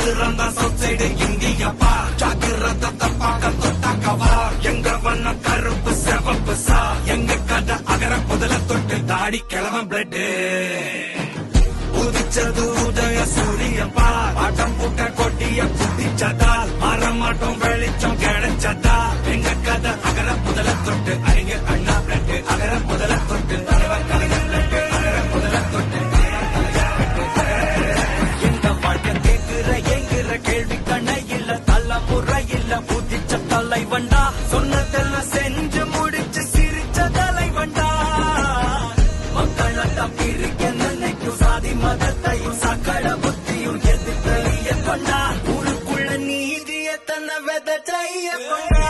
மதுரம் தான் south side இந்தியப்பா ஜாக்கிரத தப்பாக்க தொட்டாக்கவா எங்க வண்ண கருப்பு செவப்பு சா எங்க கதை அகர முதல தொட்டு தாடி கிளம்ப பிளட் உதிச்சது உதய சூரியப்பா பாட்டம் புட்ட கொட்டிய குதிச்சதால் மாறமாட்டோம் வெளிச்சம் கிடைச்சதா எங்க கதை அகர முதல தொட்டு அறிஞர் அண்ணா பிளட் அகர முதல தொட்டு தலைவர் கலைஞர் பிளட் அகர முதல தொட்டு எங்க வாழ்க்கை கேட்கிற என்கிற கேள்வி கண்ணை இல்ல தலைமுறை இல்ல புதிச்ச தலைவண்டா சொன்னதெல்லாம் செஞ்சு முடிச்சு சிரிச்ச தலைவண்டா மக்களட்டம் பிரிக்க நினைக்கும் சாதி மதத்தையும் சக்கட புத்தியும் எதிர்த்து கொண்டா ஊருக்குள்ள நீதிய தன்னை விதைய கொண்டா